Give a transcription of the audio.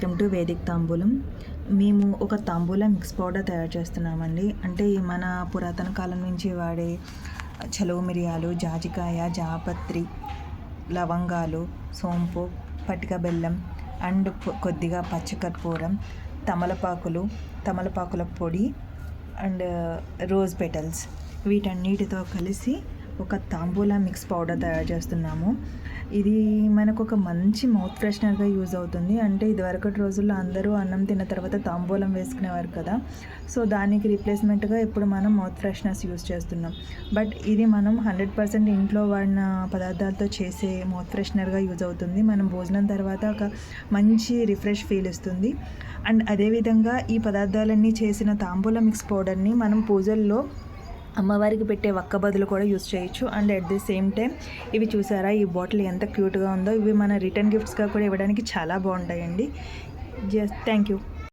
Welcome to Vedic తాంబూలం. మేము ఒక తాంబూలం మిక్స్ పౌడర్ తయారు చేస్తున్నామండి. అంటే మన పురాతన కాలం నుంచి వాడే చలువ మిరియాలు, జాజికాయ, జాపత్రి, లవంగాలు, సోంపు, పటిక బెల్లం అండ్ కొద్దిగా పచ్చికర్పూరం, తమలపాకుల పొడి అండ్ రోజ్ పెటల్స్ వీటన్నిటితో కలిసి ఒక తాంబూలా మిక్స్ పౌడర్ తయారు చేస్తున్నాము. ఇది మనకు ఒక మంచి మౌత్ ఫ్రెషనర్గా యూజ్ అవుతుంది. అంటే ఇదివరకటి రోజుల్లో అందరూ అన్నం తిన్న తర్వాత తాంబూలం వేసుకునేవారు కదా, సో దానికి రీప్లేస్మెంట్గా ఇప్పుడు మనం మౌత్ ఫ్రెషనర్స్ యూజ్ చేస్తున్నాం. బట్ ఇది మనం 100% ఇంట్లో వాడిన పదార్థాలతో చేసే మౌత్ ఫ్రెషనర్గా యూజ్ అవుతుంది. మనం భోజనం తర్వాత ఒక మంచి రిఫ్రెష్ ఫీల్ ఇస్తుంది. అండ్ అదేవిధంగా ఈ పదార్థాలన్నీ చేసిన తాంబూలం మిక్స్ పౌడర్ని మనం పూజల్లో అమ్మవారికి పెట్టే వక్క బదులు కూడా యూస్ చేయొచ్చు. And at the same time ఇవి చూసారా, ఈ బాటిల్ ఎంత క్యూట్గా ఉందో. ఇవి మన రిటర్న్ గిఫ్ట్స్గా కూడా ఇవ్వడానికి చాలా బాగుంటాయండి. Thank you.